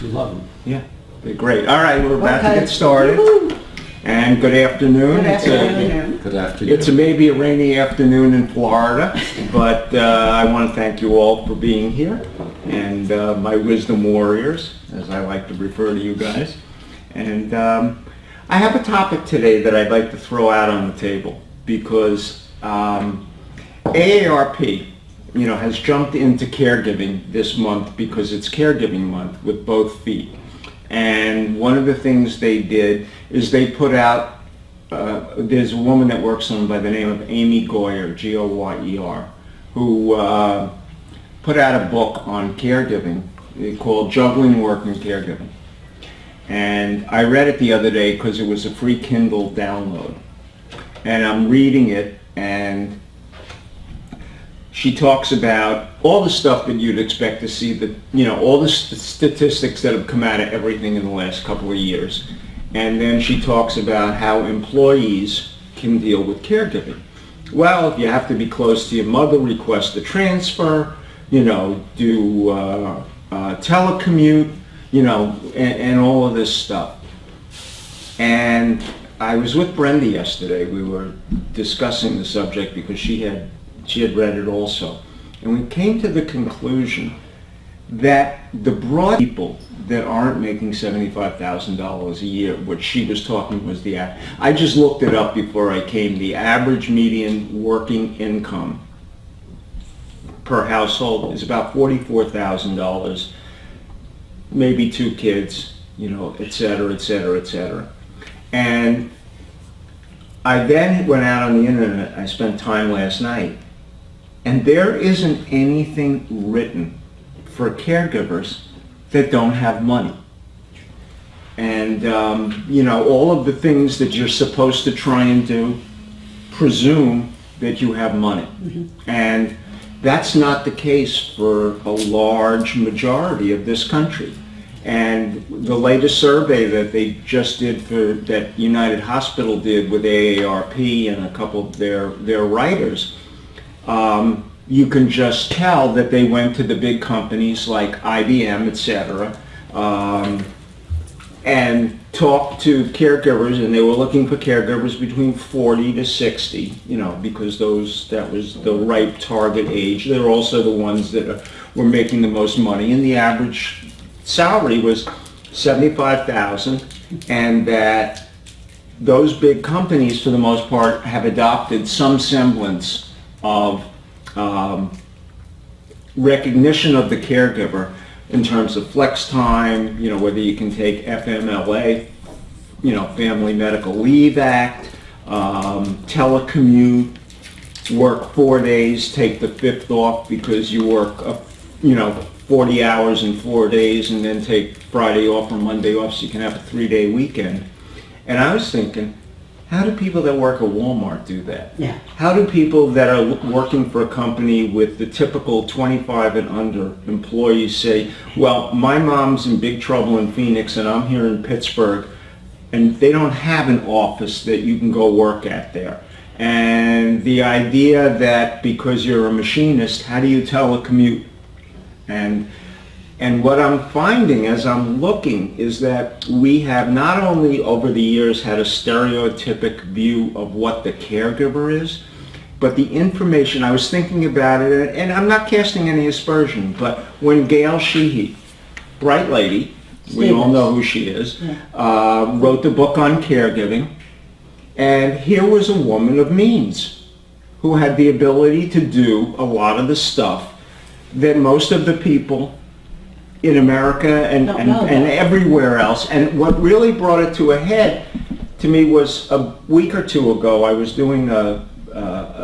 We love them. Yeah, they're great. All right, we're about to get started. And good afternoon. Good afternoon. Good afternoon. It's maybe a rainy afternoon in Florida, but I want to thank you all for being here, and my wisdom warriors, as I like to refer to you guys. And I have a topic today that I'd like to throw out on the table, because AARP, has jumped into caregiving this month because it's caregiving month with both feet. And one of the things they did is they put out, there's a woman that works on by the name of Amy Goyer, Goyer, who put out a book on caregiving called Juggling Work and Caregiving. And I read it the other day because it was a free Kindle download. And I'm reading it, and she talks about all the stuff that you'd expect to see, all the statistics that have come out of everything in the last couple of years. And then she talks about how employees can deal with caregiving. Well, if you have to be close to your mother, request a transfer, do telecommute, and all of this stuff. And I was with Brenda yesterday. We were discussing the subject because she had read it also. And we came to the conclusion that the broad people that aren't making $75,000 a year, which she was talking was I just looked it up before I came, the average median working income per household is about $44,000, maybe 2 kids, et cetera, et cetera, et cetera. And I then went out on the internet. I spent time last night, and there isn't anything written for caregivers that don't have money. And, all of the things that you're supposed to try and do presume that you have money. Mm-hmm. And that's not the case for a large majority of this country. And the latest survey that they just did that United Hospital did with AARP and a couple of their writers, you can just tell that they went to the big companies like IBM, etc., and talked to caregivers, and they were looking for caregivers between 40 to 60, because that was the right target age. They're also the ones that were making the most money, and the average salary was $75,000, and that those big companies, for the most part, have adopted some semblance of recognition of the caregiver in terms of flex time, whether you can take FMLA, Family Medical Leave Act, telecommute, work 4 days, take the 5th off because you work, 40 hours in 4 days, and then take Friday off or Monday off so you can have a 3-day weekend. And I was thinking, how do people that work at Walmart do that? Yeah. How do people that are working for a company with the typical 25 and under employees say, well, my mom's in big trouble in Phoenix and I'm here in Pittsburgh, and they don't have an office that you can go work at there. And the idea that because you're a machinist, how do you telecommute? And what I'm finding as I'm looking is that we have not only over the years had a stereotypic view of what the caregiver is, but the information, I was thinking about it, and I'm not casting any aspersion, but when Gail Sheehy, bright lady, we all know who she is, wrote the book on caregiving, and here was a woman of means who had the ability to do a lot of the stuff that most of the people in America and everywhere else. And what really brought it to a head to me was a week or two ago, I was doing a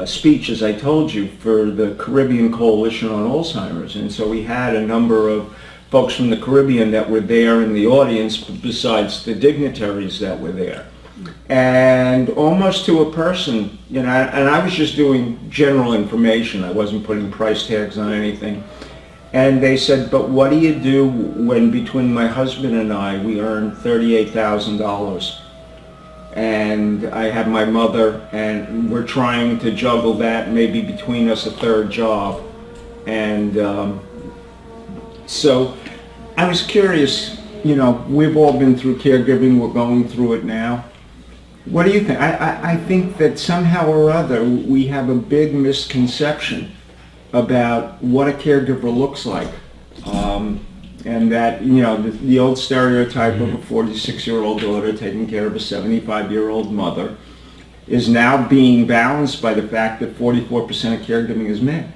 speech, as I told you, for the Caribbean Coalition on Alzheimer's. And so we had a number of folks from the Caribbean that were there in the audience besides the dignitaries that were there. And almost to a person, and I was just doing general information. I wasn't putting price tags on anything. And they said, but what do you do when between my husband and I, we earn $38,000? And I have my mother, and we're trying to juggle that, maybe between us a third job. And so I was curious, we've all been through caregiving, we're going through it now. What do you think? I think that somehow or other we have a big misconception about what a caregiver looks like. And that, the old stereotype of a 46-year-old daughter taking care of a 75-year-old mother is now being balanced by the fact that 44% of caregiving is men.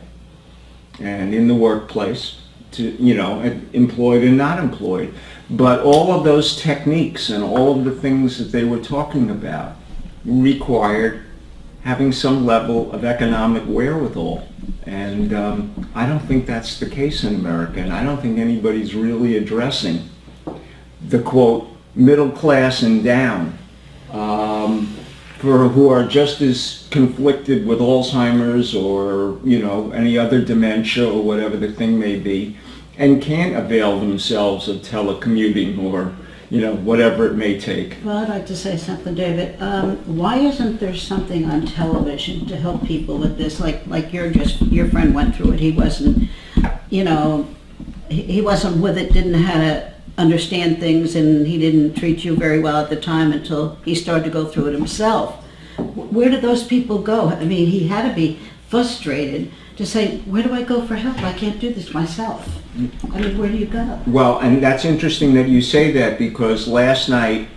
And in the workplace, employed and not employed. But all of those techniques and all of the things that they were talking about required having some level of economic wherewithal. And I don't think that's the case in America, and I don't think anybody's really addressing the, quote, middle class and down, for who are just as conflicted with Alzheimer's or, any other dementia or whatever the thing may be, and can't avail themselves of telecommuting or, whatever it may take. Well, I'd like to say something, David. Why isn't there something on television to help people with this? Like your friend went through it. He wasn't, he wasn't with it, didn't know how to understand things, and he didn't treat you very well at the time until he started to go through it himself. Where did those people go? I mean, he had to be frustrated to say, where do I go for help? I can't do this myself. I mean, where do you go? Well, and that's interesting that you say that, because last night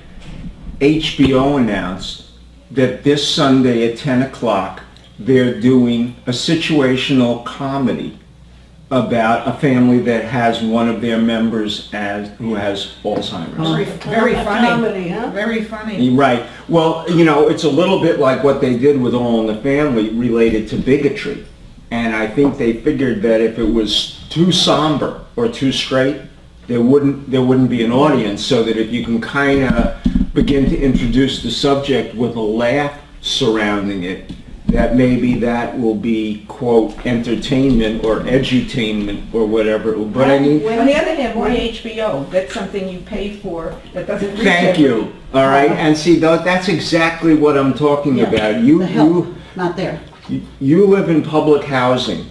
HBO announced that this Sunday at 10 o'clock they're doing a situational comedy about a family that has one of their members who has Alzheimer's. Very funny. Comedy, huh? Very funny. Right. Well, it's a little bit like what they did with All in the Family related to bigotry. And I think they figured that if it was too somber or too straight, there wouldn't be an audience, so that if you can kind of begin to introduce the subject with a laugh surrounding it, that maybe that will be, quote, entertainment or edutainment or whatever. But I mean, On the other hand, why HBO? That's something you pay for that doesn't reach thank you. All right, and see, that's exactly what I'm talking about. The help, not there. You live in public housing,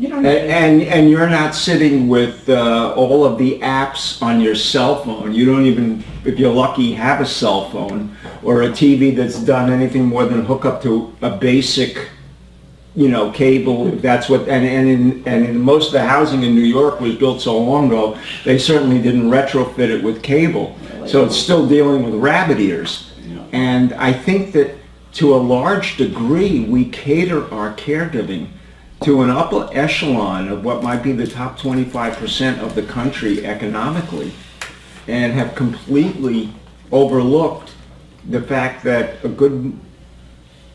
You don't and you're not sitting with all of the apps on your cell phone. You don't even, if you're lucky, have a cell phone or a TV that's done anything more than hook up to a basic, cable. That's what, and in most of the housing in New York was built so long ago, they certainly didn't retrofit it with cable. So it's still dealing with rabbit ears. And I think that to a large degree, we cater our caregiving to an upper echelon of what might be the top 25% of the country economically, and have completely overlooked the fact that a good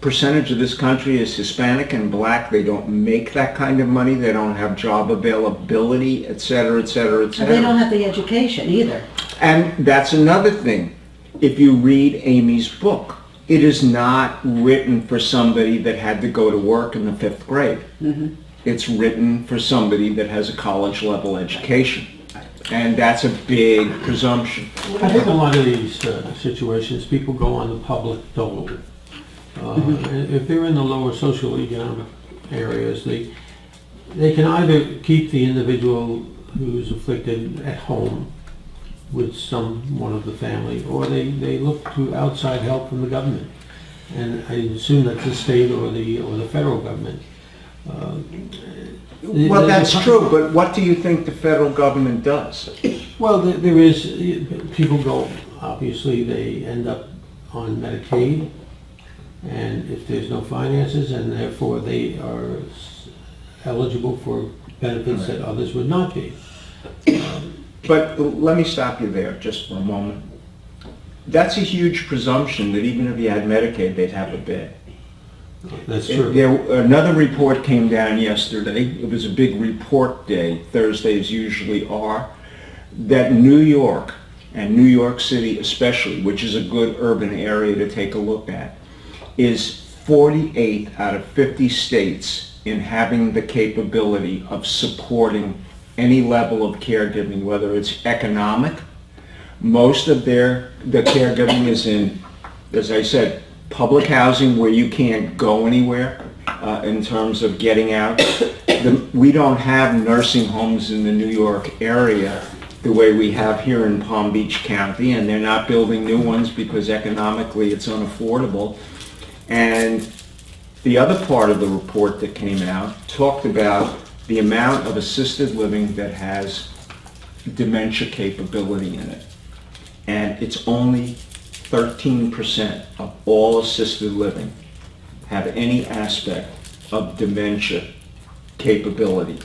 percentage of this country is Hispanic and Black. They don't make that kind of money. They don't have job availability, et cetera, et cetera, et And cetera. they don't have the education either. And that's another thing. If you read Amy's book, it is not written for somebody that had to go to work in the 5th grade. Mm-hmm. It's written for somebody that has a college level education. And that's a big presumption. I think a lot of these situations, people go on the public dole. If they're in the lower socioeconomic areas, they can either keep the individual who's afflicted at home with someone of the family, or they look to outside help from the government. And I assume that's the state or the federal government. Well, that's true, but what do you think the federal government does? Well, there is, people go, obviously, they end up on Medicaid, and if there's no finances, and therefore they are eligible for benefits that others would not be. But let me stop you there just for a moment. That's a huge presumption that even if you had Medicaid, they'd have a bed. That's true. Another report came down yesterday. It was a big report day. Thursdays usually are. That New York, and New York City especially, which is a good urban area to take a look at, is 48 out of 50 states in having the capability of supporting any level of caregiving, whether it's economic. Most of the caregiving is in, as I said, public housing where you can't go anywhere in terms of getting out. We don't have nursing homes in the New York area the way we have here in Palm Beach County, and they're not building new ones because economically it's unaffordable. And the other part of the report that came out talked about the amount of assisted living that has dementia capability in it. And it's only 13% of all assisted living have any aspect of dementia capability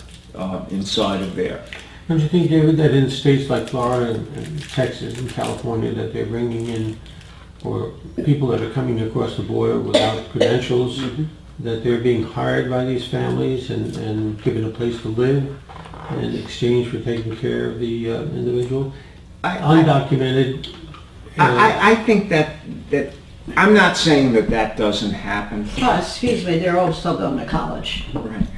inside of there. Don't you think, David, that in states like Florida and Texas and California, that they're bringing in, or people that are coming across the border without credentials, that they're being hired by these families and given a place to live in exchange for taking care of the individual? Undocumented. I think that I'm not saying that doesn't happen. Plus, excuse me, they're all still going to college. Right.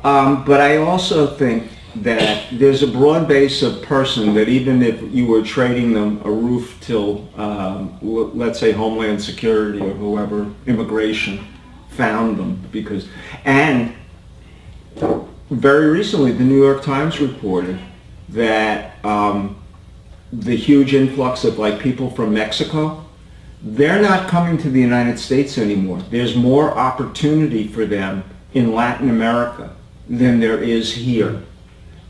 But I also think that there's a broad base of person that even if you were trading them a roof till, let's say Homeland Security or whoever, immigration found them and very recently the New York Times reported that the huge influx of like people from Mexico, they're not coming to the United States anymore. There's more opportunity for them in Latin America than there is here.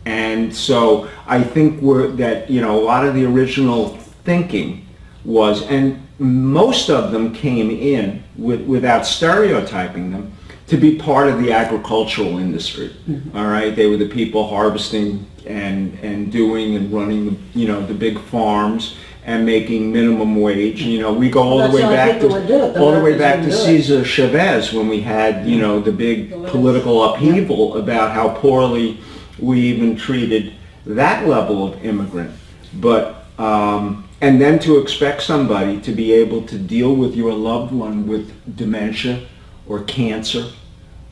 And so I think a lot of the original thinking was, and most of them came in without stereotyping them, to be part of the agricultural industry. All right, they were the people harvesting and doing and running the big farms and making minimum wage. We go all the way back to Cesar Chavez when we had the big political upheaval about how poorly we even treated that level of immigrant. But and then to expect somebody to be able to deal with your loved one with dementia or cancer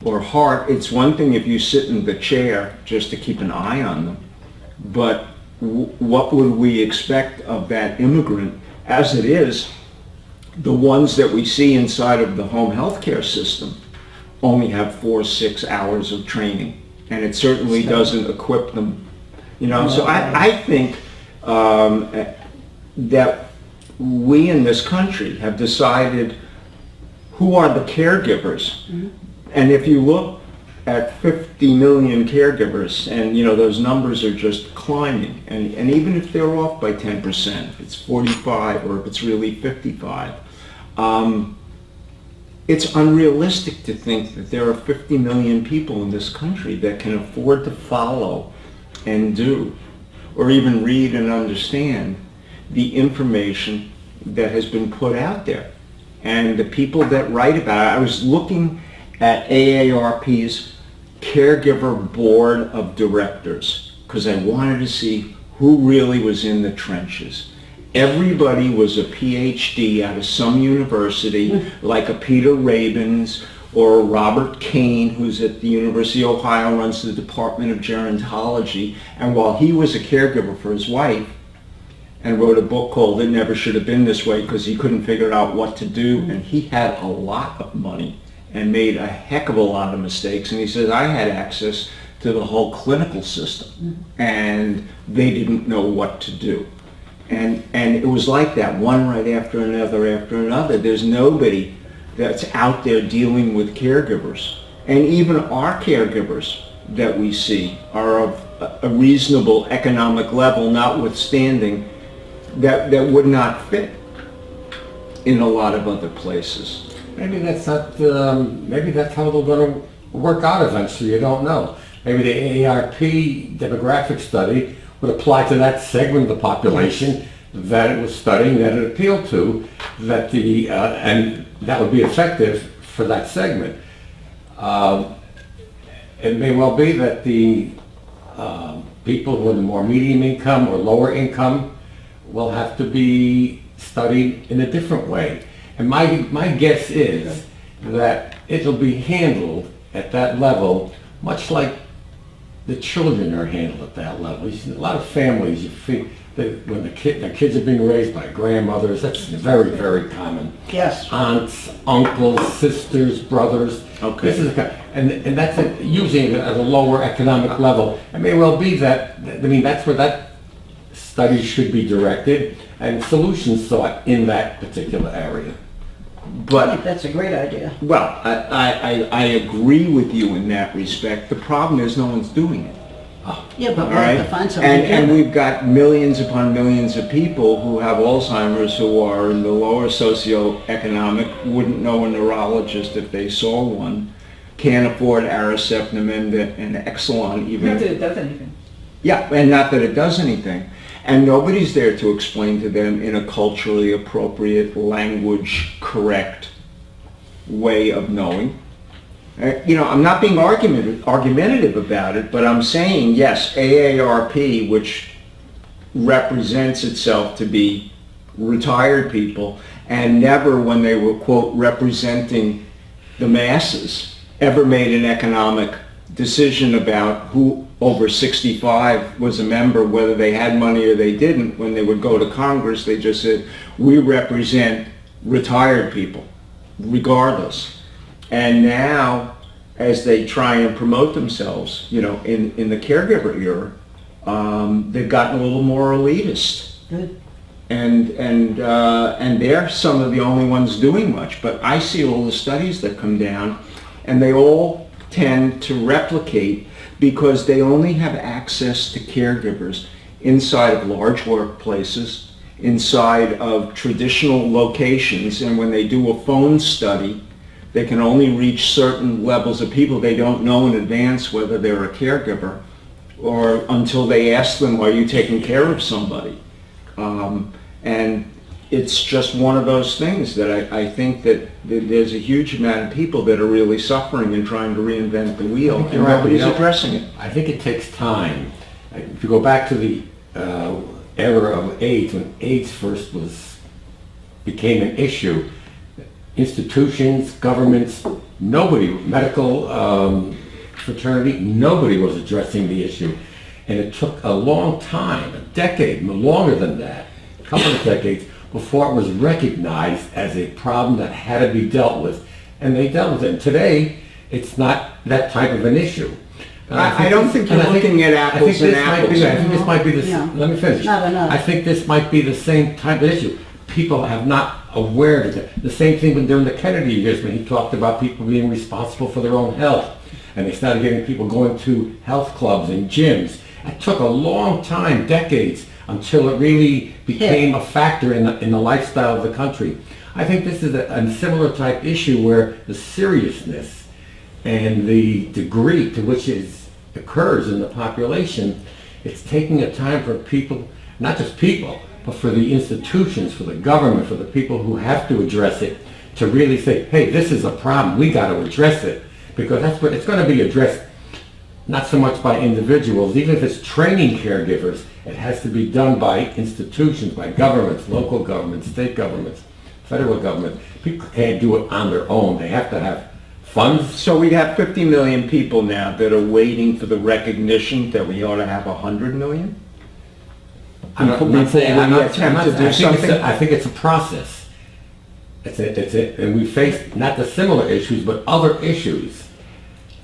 or heart, it's one thing if you sit in the chair just to keep an eye on them, but what would we expect of that immigrant? As it is, the ones that we see inside of the home health care system only have 4 or 6 hours of training, and it certainly doesn't equip them. So I think that we in this country have decided who are the caregivers. And if you look at 50 million caregivers, and those numbers are just climbing, and even if they're off by 10%, if it's 45 or if it's really 55, it's unrealistic to think that there are 50 million people in this country that can afford to follow and do, or even read and understand the information that has been put out there. And the people that write about it, I was looking at AARP's Caregiver Board of Directors because I wanted to see who really was in the trenches. Everybody was a PhD out of some university, like a Peter Rabins or Robert Kane, who's at the University of Ohio, runs the Department of Gerontology. And while he was a caregiver for his wife and wrote a book called It Never Should Have Been This Way because he couldn't figure out what to do, and he had a lot of money and made a heck of a lot of mistakes. And he said, I had access to the whole clinical system, and they didn't know what to do. And it was like that, one right after another. There's nobody that's out there dealing with caregivers. And even our caregivers that we see are of a reasonable economic level, notwithstanding that would not fit in a lot of other places. Maybe that's not. Maybe that's how they're going to work out eventually. You don't know. Maybe the AARP demographic study would apply to that segment of the population that it was studying, that it appealed to, that and that would be effective for that segment. It may well be that the people with more medium income or lower income will have to be studied in a different way. And my guess is that it'll be handled at that level much like the children are handled at that level. You see, a lot of families, you feel that when the kids are being raised by grandmothers, that's very, very common. Yes. Aunts, uncles, sisters, brothers. Okay. This is and that's usually at a lower economic level. It may well be that, I mean, that's where that studies should be directed and solutions sought in that particular area. I But think that's a great idea. well, I agree with you in that respect. The problem is no one's doing it. Yeah, but All we'll have right? to find something And to do. we've got millions upon millions of people who have Alzheimer's who are in the lower socioeconomic, wouldn't know a neurologist if they saw one, can't afford Aricept and Exelon even. Not that it does anything. Yeah, and not that it does anything. And nobody's there to explain to them in a culturally appropriate, language correct way of knowing. I'm not being argumentative about it, but I'm saying, yes, AARP, which represents itself to be retired people, and never, when they were, quote, representing the masses, ever made an economic decision about who over 65 was a member, whether they had money or they didn't. When they would go to Congress, they just said, we represent retired people, regardless. And now, as they try and promote themselves, in the caregiver era, they've gotten a little more elitist. Good. And they're some of the only ones doing much. But I see all the studies that come down, and they all tend to replicate because they only have access to caregivers inside of large workplaces, inside of traditional locations, and when they do a phone study, they can only reach certain levels of people. They don't know in advance whether they're a caregiver or until they ask them, are you taking care of somebody? And it's just one of those things that I think that there's a huge amount of people that are really suffering and trying to reinvent the wheel, and nobody's addressing it. I think it takes time. If you go back to the era of AIDS, when AIDS first became an issue, institutions, governments, nobody, medical fraternity, nobody was addressing the issue. And it took a long time, a decade, longer than that, a couple of decades, before it was recognized as a problem that had to be dealt with. And they dealt with it. And today, it's not that type of an issue. I don't think you're looking at apples and apples. I think this might be the, No. let me finish. Not enough. I think this might be the same type of issue. People have not aware of it. The same thing when during the Kennedy years when he talked about people being responsible for their own health. And they started getting people going to health clubs and gyms. It took a long time, decades, until it really became a factor in the lifestyle of the country. I think this is a similar type issue where the seriousness and the degree to which it occurs in the population, it's taking a time for people, not just people, but for the institutions, for the government, for the people who have to address it, to really say, hey, this is a problem, we got to address it. Because that's what it's going to be addressed, not so much by individuals, even if it's training caregivers, it has to be done by institutions, by governments, local governments, state governments, federal government. People can't do it on their own. They have to have funds. So we have 50 million people now that are waiting for the recognition that we ought to have 100 million? I'm not saying, Before we attempt to do something? I think it's a process. And we face not the similar issues, but other issues.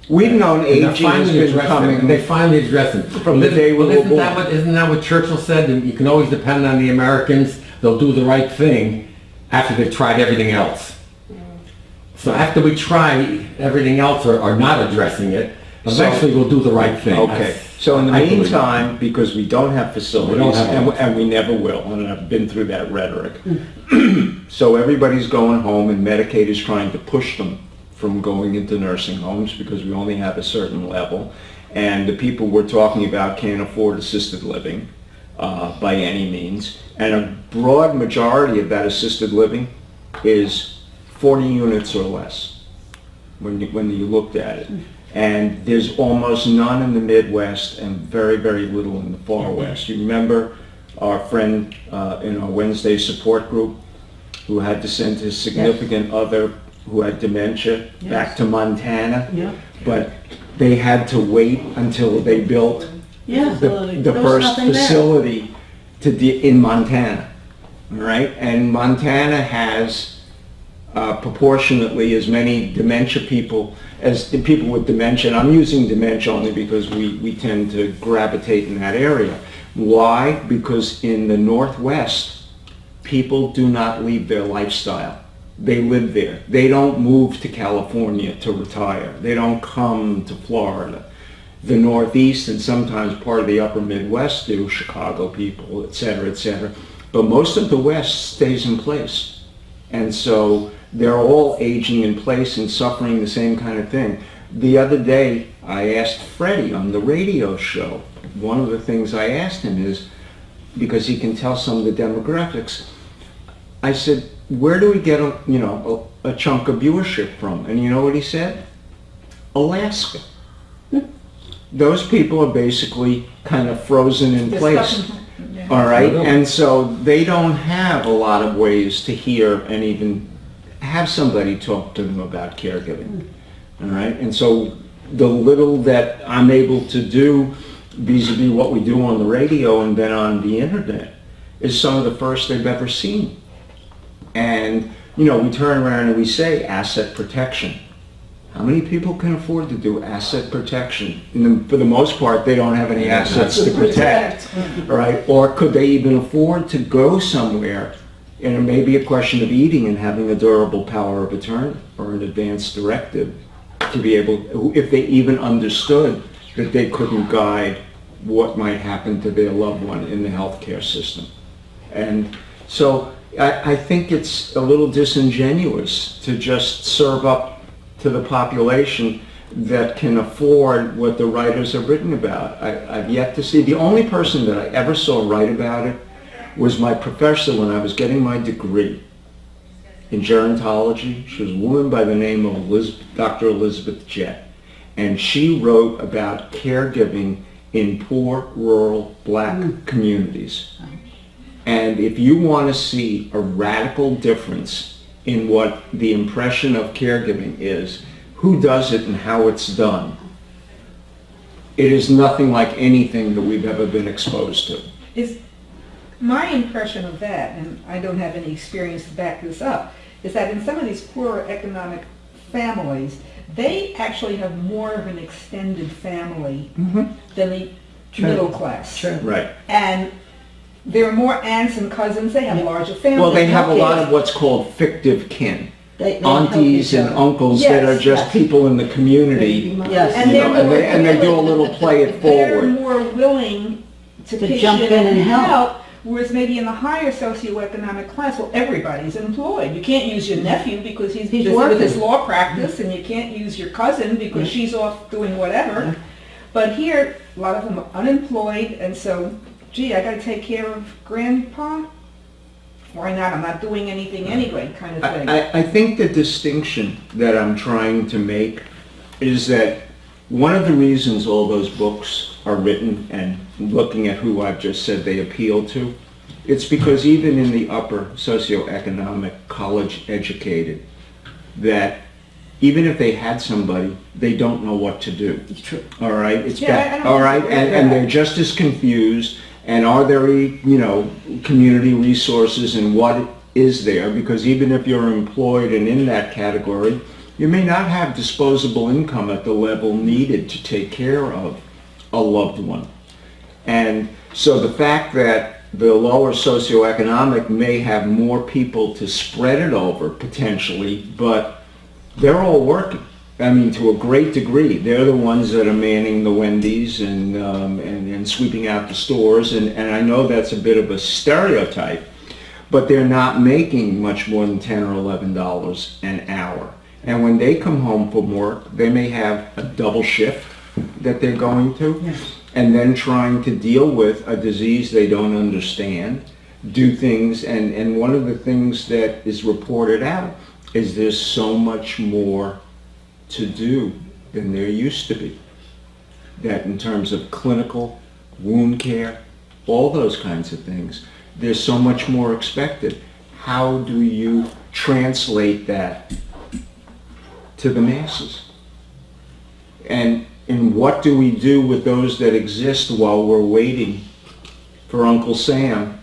We've known And they're aging has finally been addressing it, coming. and they finally address it. From the day we were isn't born. isn't that what Churchill said? And you can always depend on the Americans. They'll do the right thing after they've tried everything else. So after we try everything else or not addressing it, eventually we'll do the right thing. Okay, so in the I believe meantime, because we don't have facilities, We don't have and we never will, and I've been through that rhetoric. So everybody's going home, and Medicaid is trying to push them from going into nursing homes because we only have a certain level. And the people we're talking about can't afford assisted living by any means. And a broad majority of that assisted living is 40 units or less when you looked at it. And there's almost none in the Midwest and very, very little in the far West. You remember our friend in our Wednesday support group who had to send his significant other who had dementia back to Montana? Yeah. But they had to wait until they built Yeah. the There was first nothing there. facility in Montana, all right? And Montana has proportionately as many dementia people as the people with dementia. And I'm using dementia only because we tend to gravitate in that area. Why? Because in the Northwest, people do not leave their lifestyle. They live there. They don't move to California to retire. They don't come to Florida. The Northeast and sometimes part of the upper Midwest do, Chicago people, et cetera, but most of the West stays in place. And so they're all aging in place and suffering the same kind of thing. The other day, I asked Freddie on the radio show, one of the things I asked him is, because he can tell some of the demographics, I said, where do we get a chunk of viewership from? And you know what he said? Alaska. Those people are basically kind of frozen in place. All right, and so they don't have a lot of ways to hear and even have somebody talk to them about caregiving. All right, and so the little that I'm able to do vis-a-vis what we do on the radio and then on the internet is some of the first they've ever seen. And, we turn around and we say asset protection. How many people can afford to do asset protection? For the most part, they don't have any assets to protect, all right? Or could they even afford to go somewhere, and it may be a question of eating and having a durable power of attorney or an advance directive to be able, if they even understood that they couldn't guide what might happen to their loved one in the healthcare system. And so I think it's a little disingenuous to just serve up to the population that can afford what the writers have written about. I've yet to see, the only person that I ever saw write about it was my professor when I was getting my degree in gerontology. She was a woman by the name of Dr. Elizabeth Jett. And she wrote about caregiving in poor, rural, black communities. And if you want to see a radical difference in what the impression of caregiving is, who does it and how it's done, it is nothing like anything that we've ever been exposed to. Is my impression of that, and I don't have any experience to back this up, is that in some of these poorer economic families, they actually have more of an extended family than the middle class. True. Right. And there are more aunts and cousins, they have larger families. Well, they have a lot kids. of what's called fictive kin. They help Aunties each and other. uncles that are Yes, just yes. people in the community. Yes. And You know, they're more and they do a little play it They're forward. more willing to pitch jump in and help. Whereas maybe in the higher socioeconomic class, well, everybody's employed. You can't use your nephew because he's busy with his working. law practice, and you can't use your cousin because she's off doing whatever. But here, a lot of them are unemployed, and so, gee, I gotta take care of grandpa? Why not? I'm not doing anything anyway, kind of thing. I think the distinction that I'm trying to make is that one of the reasons all those books are written, and looking at who I've just said they appeal to, it's because even in the upper socioeconomic, college educated, that even if they had somebody, they don't know what to do. It's true. All right, it's Yeah, I don't all right, disagree with and that. they're just as confused. And are there, community resources and what is there? Because even if you're employed and in that category, you may not have disposable income at the level needed to take care of a loved one. And so the fact that the lower socioeconomic may have more people to spread it over potentially, but they're all working. I mean, to a great degree. They're the ones that are manning the Wendy's and sweeping out the stores. And I know that's a bit of a stereotype, but they're not making much more than $10 or $11 an hour. And when they come home from work, they may have a double shift that they're going to, and then trying to deal with a disease they don't understand, do things. And one of the things that is reported out is there's so much more to do than there used to be. That in terms of clinical, wound care, all those kinds of things, there's so much more expected. How do you translate that to the masses? And what do we do with those that exist while we're waiting for Uncle Sam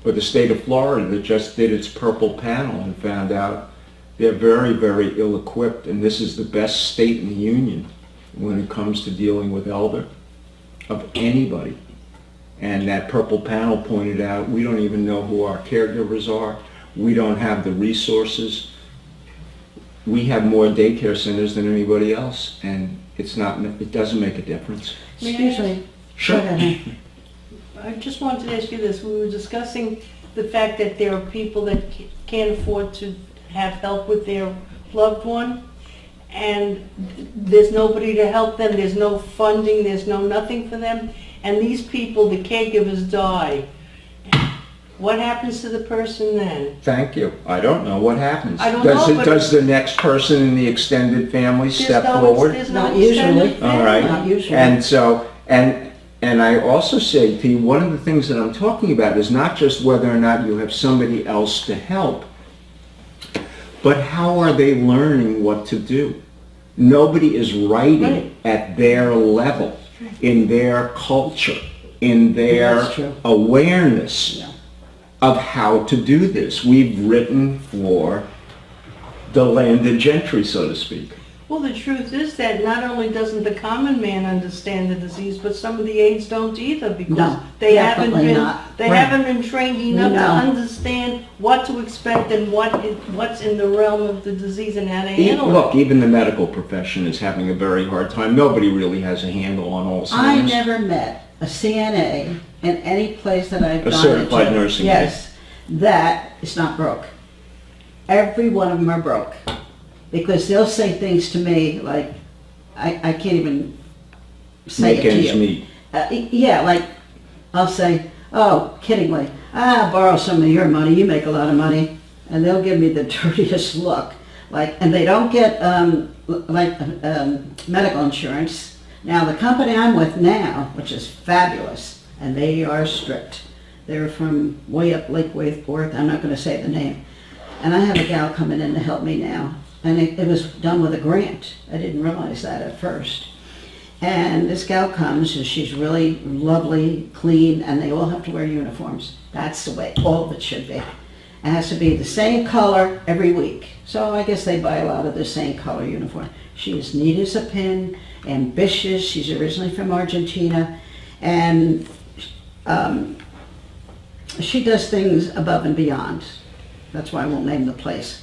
or the state of Florida that just did its purple panel and found out they're very, very ill-equipped, and this is the best state in the union when it comes to dealing with elder of anybody. And that purple panel pointed out, we don't even know who our caregivers are. We don't have the resources. We have more daycare centers than anybody else, and it doesn't make a difference. Excuse me. Sure. Go ahead. I just wanted to ask you this. We were discussing the fact that there are people that can't afford to have help with their loved one, and there's nobody to help them, there's no funding, there's no nothing for them, and these people, the caregivers, die. What happens to the person then? Thank you. I don't know what happens. I don't know, but- Does the next person in the extended family step forward? There's no Not extended usually. All right. Not usually. And so, and I also say to you, one of the things that I'm talking about is not just whether or not you have somebody else to help, but how are they learning what to do? Nobody is writing Right. at their level, in their culture, in their That's true. awareness Yeah. of how to do this. We've written for the landed gentry, so to speak. Well, the truth is that not only doesn't the common man understand the disease, but some of the aides don't either, because No, they haven't definitely been, not. they Right. haven't been trained enough to No. understand what to expect and what's in the realm of the disease and how to handle it. Look, even the medical profession is having a very hard time. Nobody really has a handle on Alzheimer's. I never met a CNA in any place that I've A gone certified into. nursing Yes, that is not broke. Every one of them are broke. Because they'll say things to me like, I can't even say Make it to ends you. meet. Yeah, like, I'll say, oh, kiddingly, borrow some of your money, you make a lot of money. And they'll give me the dirtiest look. Like, and they don't get, medical insurance. Now, the company I'm with now, which is fabulous, and they are strict. They're from way up Lake Worth, I'm not gonna say the name. And I have a gal coming in to help me now. And it was done with a grant. I didn't realize that at first. And this gal comes, and she's really lovely, clean, and they all have to wear uniforms. That's the way all of it should be. It has to be the same color every week. So I guess they buy a lot of the same color uniform. She is neat as a pin, ambitious. She's originally from Argentina. And she does things above and beyond. That's why I won't name the place.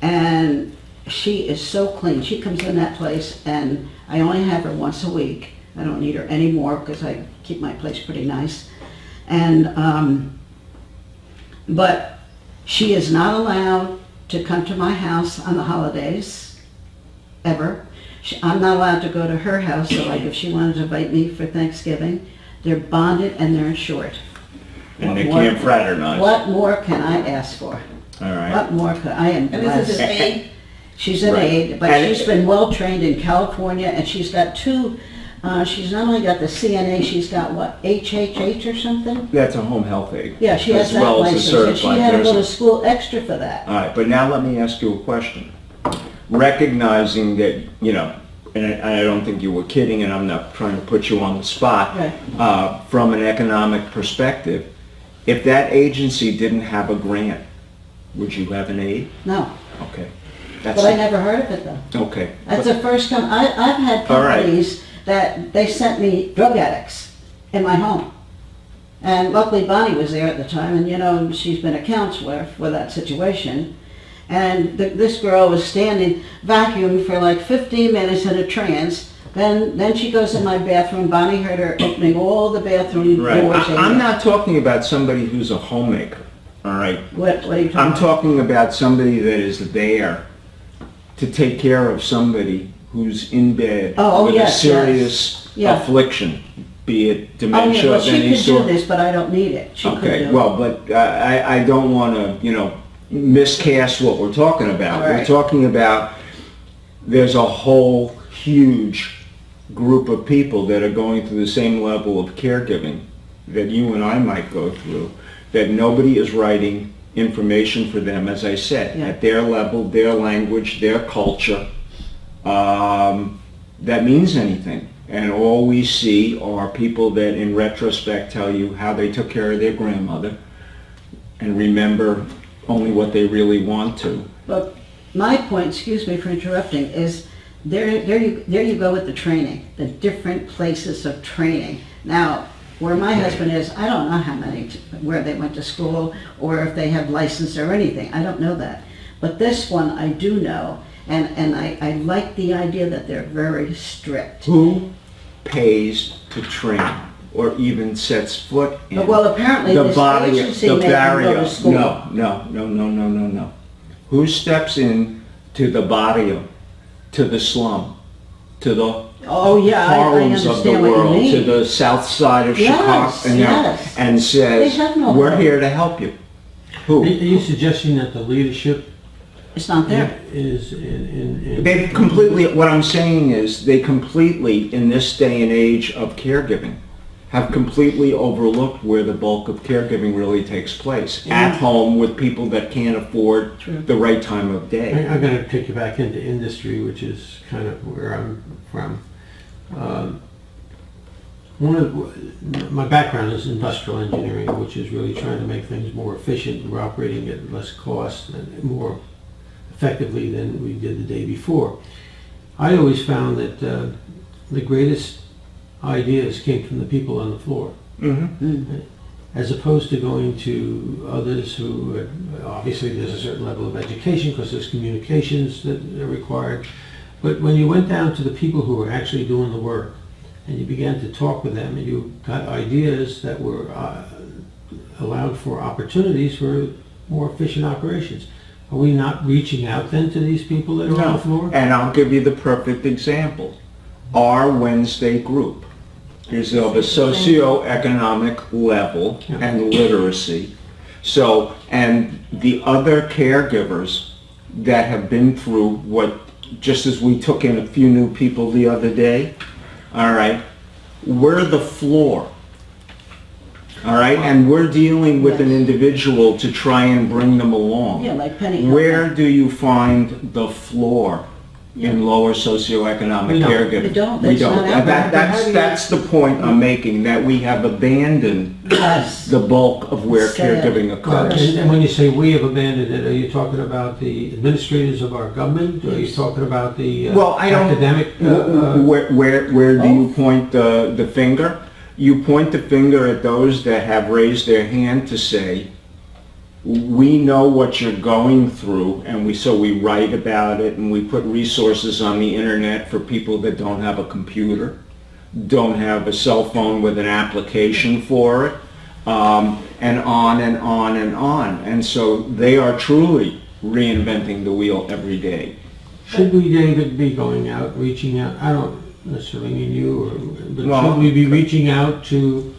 And she is so clean. She comes in that place, and I only have her once a week. I don't need her anymore because I keep my place pretty nice. And but she is not allowed to come to my house on the holidays, ever. I'm not allowed to go to her house, so like if she wanted to invite me for Thanksgiving, they're bonded and they're insured. And they What more- can't fraternize. What more can I ask for? All right. What more could, I am And this is blessed. an aide? She's an Right. aide, but And she's been well-trained in California, and she's got two, she's not only got the CNA, she's got what, HHH or something? That's a home health aide. Yeah, she has as that well as a license, and she certified had to go to nursing. school extra for that. All right, but now let me ask you a question. Recognizing that, and I don't think you were kidding, and I'm not trying to put you on the spot, Right. from an economic perspective, if that agency didn't have a grant, would you have an aide? No, Okay. but I never heard of it though. Okay. That's the first time, I've had All right. companies that they sent me drug addicts in my home. And luckily Bonnie was there at the time, and she's been a counselor for that situation. And this girl was standing vacuuming for like 15 minutes in a trance. Then she goes in my bathroom. Bonnie heard her opening all the bathroom Right. doors. I'm not talking about somebody who's a homemaker, all right? What are you talking I'm about? talking about somebody that is there to take care of somebody who's in bed Oh, with yes, a serious Yeah. affliction, be it Oh, yeah, dementia well, of she any could do sort. this, but I don't need it. She could Okay, do it. well, but I don't want to, miscast what we're talking about. All We're right. talking about there's a whole huge group of people that are going through the same level of caregiving that you and I might go through, that nobody is writing information for them, as I said, Yeah. at their level, their language, their culture, that means anything. And all we see are people that in retrospect tell you how they took care of their grandmother and remember only what they really want to. But my point, excuse me for interrupting, is there you go with the training, the different places of training. Now, Where my husband is, I don't know how many, where they went to school, or if they have license or anything. I don't know that. But this one, I do know, and I like the idea that they're very strict. Who pays to train or even sets foot in Well, apparently the this body, agency the made them go barrio? to school. No. Who steps in to the barrio, to the slum, to the Oh, yeah, I Harlems of the understand what you world, mean. to the south side of Yes, Chicago, you know, yes. and says, They have no we're hope. here to help you? Are Who? you suggesting that the leadership It's not there. is in... They've completely, what I'm saying is, they completely, in this day and age of caregiving, have completely overlooked where the bulk of caregiving really takes place. At home with people that can't afford the right time of day. I'm going to take you back into industry, which is kind of where I'm from. My background is industrial engineering, which is really trying to make things more efficient. We're operating at less cost and more effectively than we did the day before. I always found that the greatest ideas came from the people on the floor, as opposed to going to others who, obviously there's a certain level of education because there's communications that are required. But when you went down to the people who were actually doing the work, and you began to talk with them, and you got ideas that were allowed for opportunities for more efficient operations. Are we not reaching out then to these people that are on the floor? And I'll give you the perfect example. Our Wednesday group is of a socioeconomic level and literacy. So, and the other caregivers that have been through what, just as we took in a few new people the other day, all right, we're the floor, all right, and we're dealing with an individual to try and bring them along. Yeah, like Penny. Where do you find the floor in lower socioeconomic We don't. caregiving? We don't. We That's don't. not And out there. that's the point I'm making, that we have abandoned Yes. the bulk of where Sad. caregiving occurs. And when you say we have abandoned it, are you talking about the administrators of our government? Or are you talking about the Well, I don't. academic? Where do you point the finger? You point the finger at those that have raised their hand to say, we know what you're going through, and so we write about it, and we put resources on the internet for people that don't have a computer, don't have a cell phone with an application for it, and on and on and on. And so they are truly reinventing the wheel every day. Should we, David, be going out, reaching out? I don't necessarily mean you, but Well, should we be reaching out to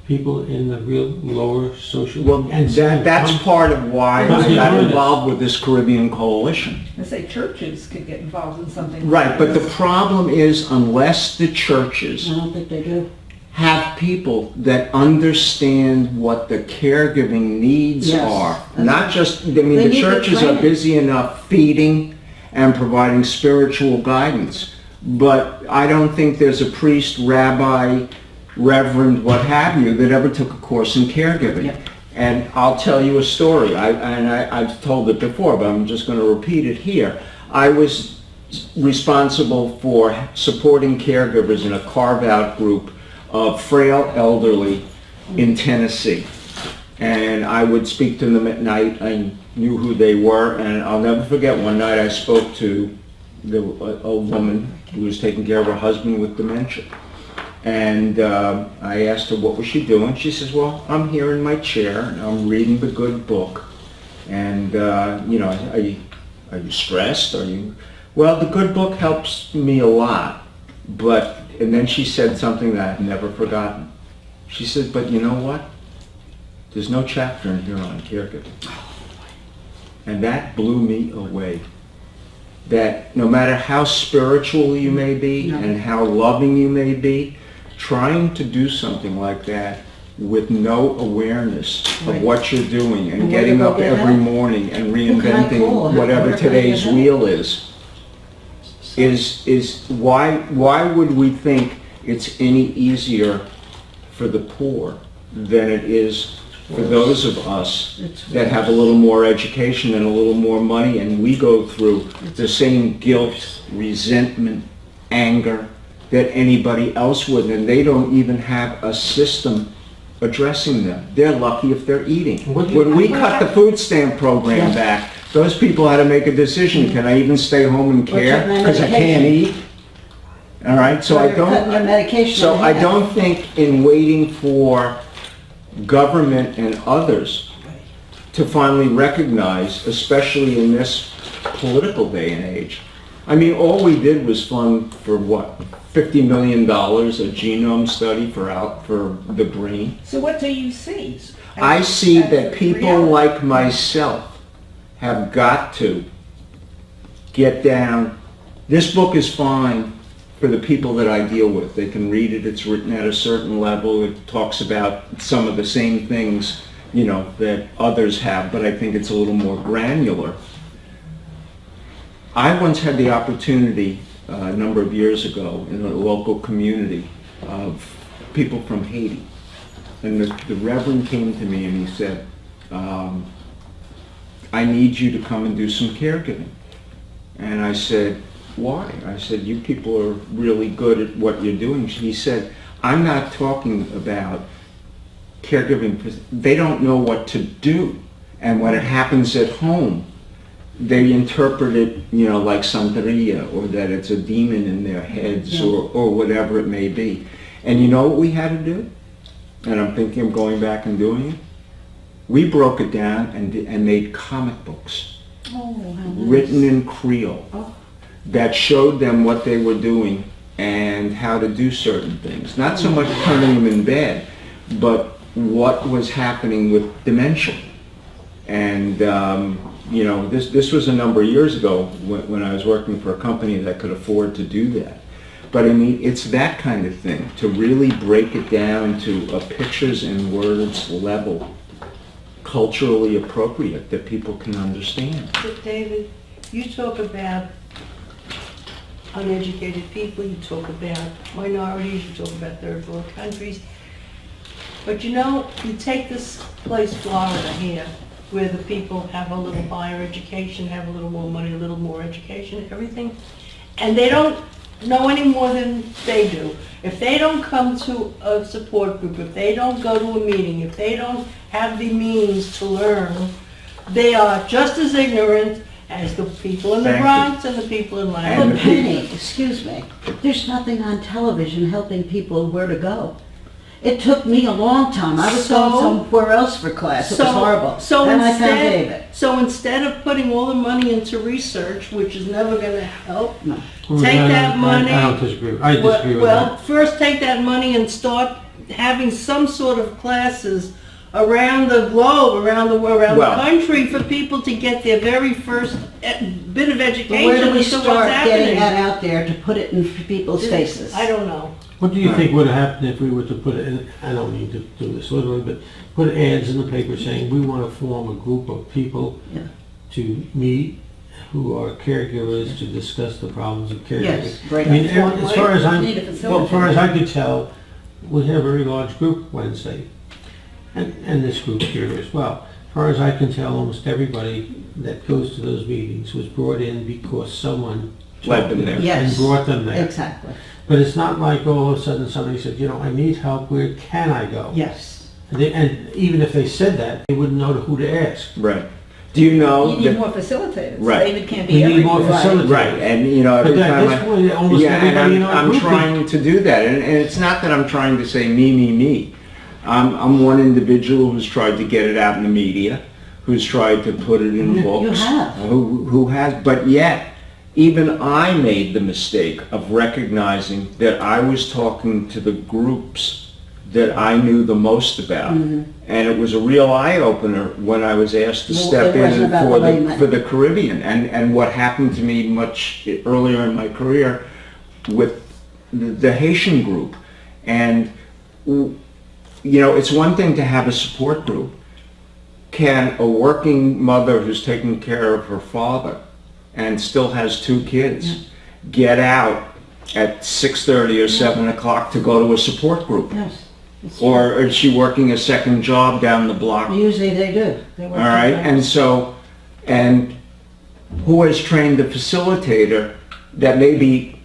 people in the real lower social? Well, and that's part of why I got involved with this Caribbean Coalition. I say churches could get involved in something. Right, like but the this. problem is, unless the churches I don't think they do. have people that understand what the caregiving needs Yes, are, that's not right. just, I mean, They the need the churches are training. busy enough feeding and providing spiritual guidance, but I don't think there's a priest, rabbi, reverend, what have you, that ever took a course in caregiving. Yep. And I'll tell you a story. I've told it before, but I'm just going to repeat it here. I was responsible for supporting caregivers in a carve-out group of frail elderly in Tennessee. And I would speak to them at night. I knew who they were, and I'll never forget one night I spoke to a woman who was taking care of her husband with dementia. And I asked her what was she doing. She says, well, I'm here in my chair and I'm reading the good book. And, you know, are you stressed? Well, the good book helps me a lot. But, and then she said something that I've never forgotten. She said, but you know what? There's no chapter in here on caregiving. And that blew me away. That no matter how spiritual you may be and how loving you may be, trying to do something like that with no awareness of what you're doing and And where getting to go up get every help? morning and Who can I call? reinventing whatever Where can I today's get help? wheel is why would we think it's any easier for the poor than it is for those of us It's that have a little more education and a little more money, and we go through the same guilt, resentment, anger that anybody else would, and they don't even have a system addressing them. They're lucky if they're eating. When we cut the food stamp program back, those people had to make a decision. Can I even stay home and care because I can't eat? All right, so I Cutting your medication so in I half. don't think in waiting for government and others to finally recognize, especially in this political day and age. I mean, all we did was fund for what, $50 million a genome study for the brain. So what do you see? I see as that people reality? like myself have got to get down. This book is fine for the people that I deal with. They can read it. It's written at a certain level. It talks about some of the same things, you know, that others have, but I think it's a little more granular. I once had the opportunity a number of years ago in a local community of people from Haiti. And the Reverend came to me and he said, I need you to come and do some caregiving. And I said, why? I said, you people are really good at what you're doing. He said, I'm not talking about caregiving. They don't know what to do. And when it happens at home, they interpret it, you know, like Santeria, or that it's a demon in their heads, or whatever it may be. And you know what we had to do? And I'm thinking of going back and doing it. We broke it down and made comic books written in Creole that showed them what they were doing and how to do certain things. Not so much turning them in bed, but what was happening with dementia. And you know, this was a number of years ago when I was working for a company that could afford to do that. But I mean, it's that kind of thing, to really break it down to a pictures and words level, culturally appropriate, that people can understand. But David, you talk about uneducated people, you talk about minorities, you talk about third world countries. But you know, you take this place, Florida here, where the people have a little higher education, have a little more money, a little more education, everything, and they don't know any more than they do. If they don't come to a support group, if they don't go to a meeting, if they don't have the means to learn, they are just as ignorant as the people in the Thank you. Bronx and the people in But Miami. Penny, excuse me, there's nothing on television helping people where to go. It took me a long time. I was going somewhere else for class. It was horrible. Then I found David. So instead of putting all the money into research, which is never going to help, No. take that money. I don't disagree. I disagree with Well, that. first take that money and start having some sort of classes around the globe, around the Well- country, for people to get their very first bit of But education where do we as to what's start getting happening. that out there to put it in people's faces? I don't know. What do you think would have happened if we were to put it in, I don't need to do this literally, but put ads in the paper saying we want to form a group of people Yeah. to meet who are caregivers to discuss the problems of caregiving? Yes, great. I mean, idea. as far as Need a as far as I could tell, we had a very large group Wednesday, and this group here as well. As far as I can tell, almost everybody that goes to those meetings was brought in because someone Led them there. Yes. and brought them there. Exactly. But it's not like all of a sudden somebody said, you know, I need help, where can I go? Yes. And even if they said that, they wouldn't know who to ask. Right. Do you know You need that? more facilitators. Right. David can't We be need more everywhere. facilitators. Right, and you know, every But time at this point, almost yeah, and everybody in our I'm group trying to do that, and it's not that I'm trying to say me. I'm one individual who's tried to get it out in the media, who's tried to put it in books. have. Who has, but yet, even I made the mistake of recognizing that I was talking to the groups that I knew the most about. And it was a real eye-opener when I was asked to Well, step it wasn't in about for the layman. for the Caribbean. And what happened to me much earlier in my career with the Haitian group. And, you know, it's one thing to have a support group. Can a working mother who's taking care of her father and still has 2 kids get out at 6:30 or 7 o'clock to go to a support group? Yes. It's Or is she working a second job down the block? true. Usually they do. They work All right, together. and so, and who has trained the facilitator that maybe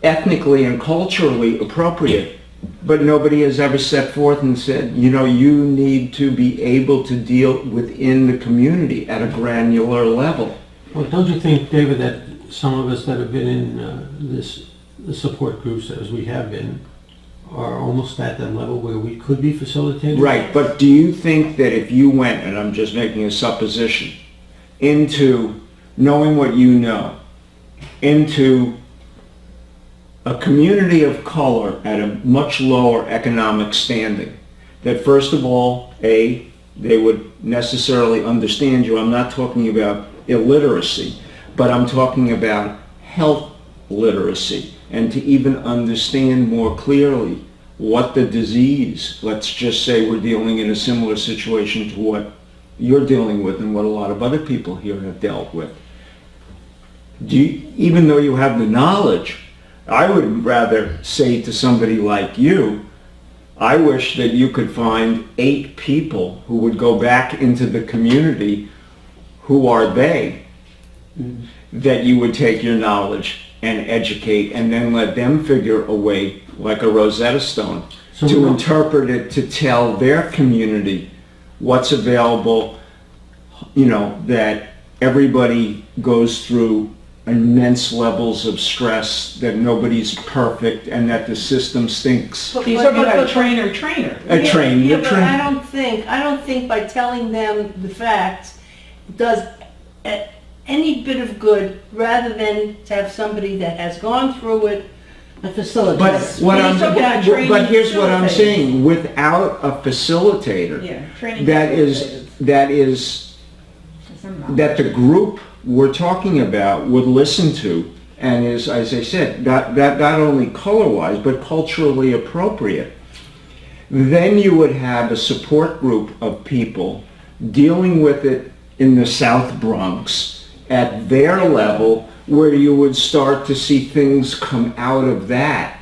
ethnically and culturally appropriate, but nobody has ever set forth and said, you know, you need to be able to deal within the community at a granular level. Well, don't you think, David, that some of us that have been in the support groups, as we have been, are almost at that level where we could be facilitating? Right, but do you think that if you went, and I'm just making a supposition, into knowing what you know, into a community of color at a much lower economic standing, that first of all, they would necessarily understand you. I'm not talking about illiteracy, but I'm talking about health literacy, and to even understand more clearly what the disease, let's just say we're dealing in a similar situation to what you're dealing with and what a lot of other people here have dealt with. Even though you have the knowledge, I would rather say to somebody like you, I wish that you could find 8 people who would go back into the community. Who are they? That you would take your knowledge and educate, and then let them figure a way, like a Rosetta Stone, to interpret it, to tell their community what's available, you know, that everybody goes through immense levels of stress, that nobody's perfect, and that the system stinks. You're talking about a trainer. A train. Yeah, but I don't think by telling them the facts does any bit of good, rather than to have somebody that has gone through it. A facilitator. But here's what I'm saying: without a facilitator, Yeah, training. that the group we're talking about would listen to, and is, as I said, that not only color-wise but culturally appropriate, then you would have a support group of people dealing with it in the South Bronx at their level, where you would start to see things come out of that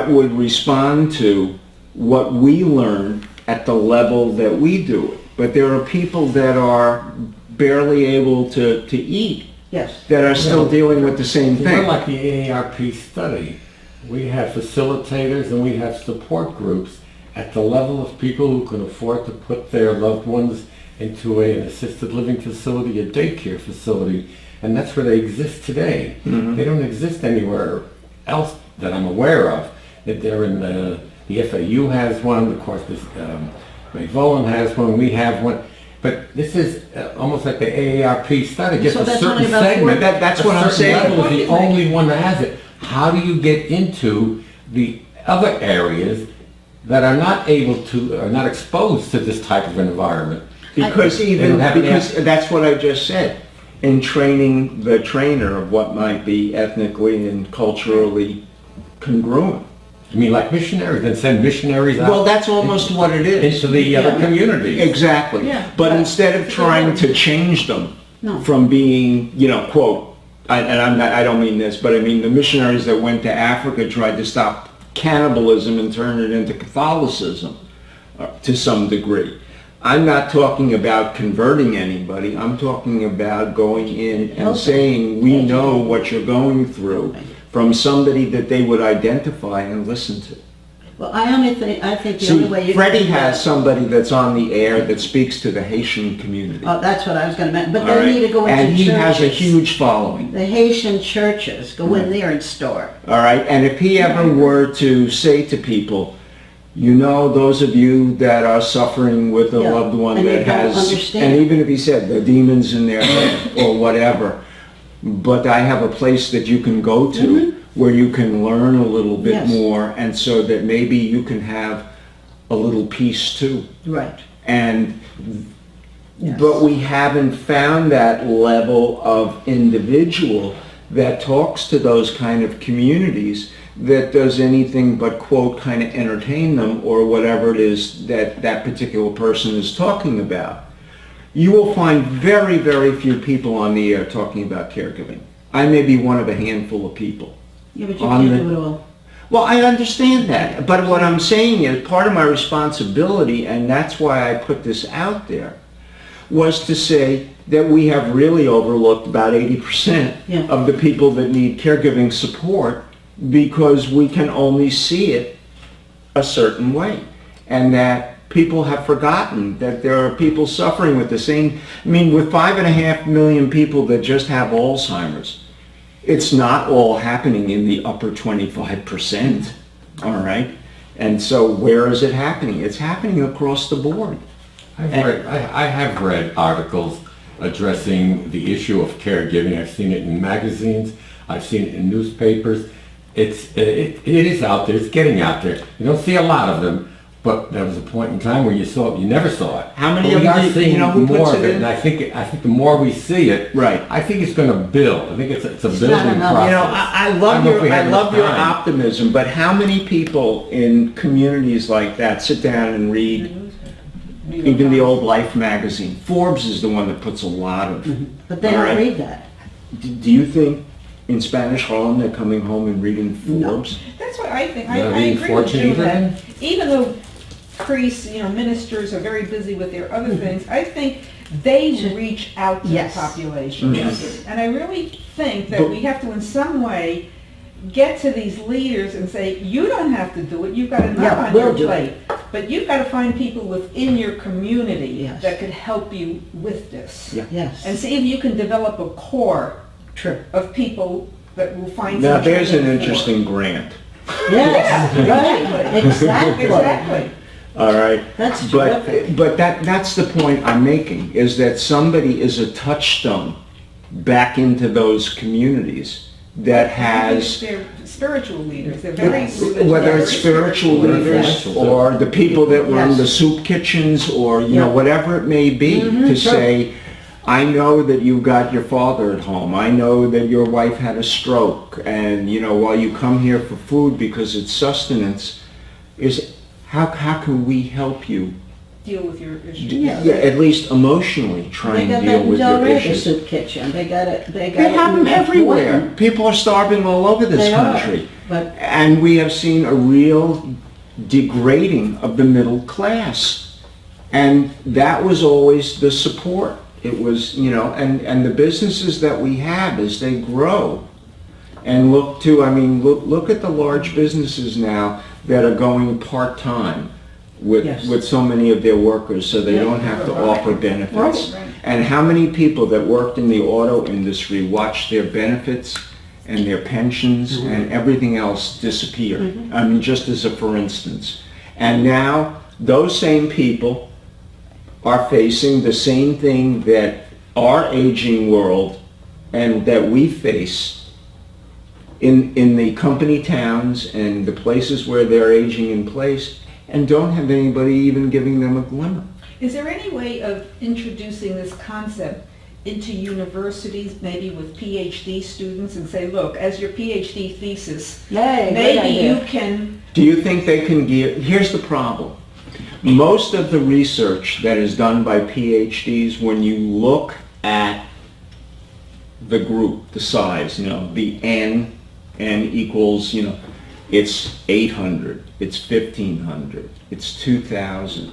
would respond to what we learn at the level that we do it. But there are people that are barely able to eat, Yes. that are still dealing with the same We're thing. like the AARP study. We have facilitators and we have support groups at the level of people who can afford to put their loved ones into an assisted living facility, a daycare facility, and that's where they exist today. They don't exist anywhere else that I'm aware of. That they're in the FAU has one, of course, this Mayvolan has one, we have one. But this is almost like the AARP study, just So a that's certain only about segment. That's what I'm a certain saying. level is the only one that has it. How do you get into the other areas that are not able to, are not exposed to this type of environment? Because that's what I just said. In training the trainer of what might be ethnically and culturally congruent. You mean like missionaries, then send missionaries out? Well, that's almost what it is. Into the other communities. Exactly. Yeah. But instead of trying to change them No. from being, you know, quote, I don't mean this, but I mean the missionaries that went to Africa tried to stop cannibalism and turn it into Catholicism to some degree. I'm not talking about converting anybody. I'm talking about going in and saying, we know what you're going through, from somebody that they would identify and listen to. Well, I think the only way See, you Freddie can do has that- somebody that's on the air that speaks to the Haitian community. Oh, that's what I was going to mention. But All they right? need to go into And he churches. has a huge following. The Haitian churches, go in there and start. All right, and if he ever were to say to people, you know, those of you that are suffering with a Yeah, loved one and they that don't has, understand. and even if he said the demons in their head or whatever, but I have a place that you can go to where you can learn a little bit Yes. more, and so that maybe you can have a little peace too. Right. And Yes. but we haven't found that level of individual that talks to those kind of communities, that does anything but, quote, kind of entertain them or whatever it is that that particular person is talking about. You will find very, very few people on the air talking about caregiving. I may be one of a handful of people. Yeah, but you On can't the- do it all. Well, I understand that, but what I'm saying is part of my responsibility, and that's why I put this out there, was to say that we have really overlooked about 80% Yeah. of the people that need caregiving support because we can only see it a certain way. And that people have forgotten that there are people suffering with the same, I mean, with 5.5 million people that just have Alzheimer's, it's not all happening in the upper 25%, all right? And so where is it happening? It's happening across the board. I have read articles addressing the issue of caregiving. I've seen it in magazines. I've seen it in newspapers. It is out there. It's getting out there. You don't see a lot of them, but there was a point in time where you saw it. You never saw it. How many But of we are you seeing know who more puts of it it? in? And I think the more we see it, Right. I think it's going to build. I think it's a building enough. process. You know, I don't love know if we have enough your time. optimism, but how many people in communities like that sit down and read even the old Life magazine? Forbes is the one that puts a lot of. But they All don't right. read that. Do you think in Spanish Harlem they're coming home and reading Forbes? That's what I think. I Not agree being with fortunate you either, that then? even though priests, ministers are very busy with their other things, I think they reach out to Yes. the population. Yes. And I really think that But- we have to in some way get to these leaders and say, you don't have to do it, you've got enough Yeah, on we'll your do plate. But you've got to find people within your community Yes. that could help you with this. Yeah. Yes. And see if you can develop a core True. of people that will find Now, some there's an training for. interesting grant, Yes, right, exactly. Exactly. all right? That's terrific. But that's the point I'm making, is that somebody is a touchstone back into those communities that has, They're spiritual leaders, they're very Yes. religious. whether it's spiritual leaders or the people that run Yes. the soup kitchens or, Yeah. whatever it may be, to say, I know that you got your father at home. I know that your wife had a stroke. And, while you come here for food because it's sustenance, is how can we help you? Deal with your issues. Yeah. At least emotionally try They and got deal that in with Del your Rey, the issues. soup kitchen. They got it. They got They it have them in everywhere. Morton. People are starving all over this They are, country. but- And we have seen a real degrading of the middle class. And that was always the support. It was, and the businesses that we have as they grow and look at the large businesses now that are going part-time Yes. with so many of their workers, so they don't have to offer benefits. Right. And how many people that worked in the auto industry watched their benefits and their pensions and everything else disappear? I mean, just as a for instance. And now, those same people are facing the same thing that our aging world and that we face in the company towns and the places where they're aging in place, and don't have anybody even giving them a glimmer. Is there any way of introducing this concept into universities, maybe with PhD students, and say, look, as your PhD thesis, Yay, great maybe idea. you can, Do you think they can give, here's the problem. Most of the research that is done by PhDs, when you look at the group, the size, the N equals, it's 800, it's 1,500, it's 2,000.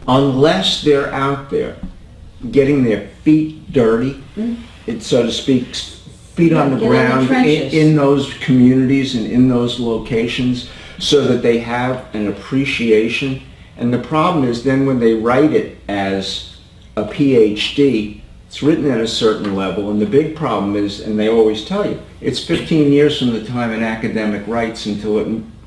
Unless they're out there getting their feet dirty, so to speak, feet on the Get in the ground trenches. in those communities and in those locations, so that they have an appreciation. And the problem is then when they write it as a PhD, it's written at a certain level, and the big problem is, and they always tell you, it's 15 years from the time an academic writes until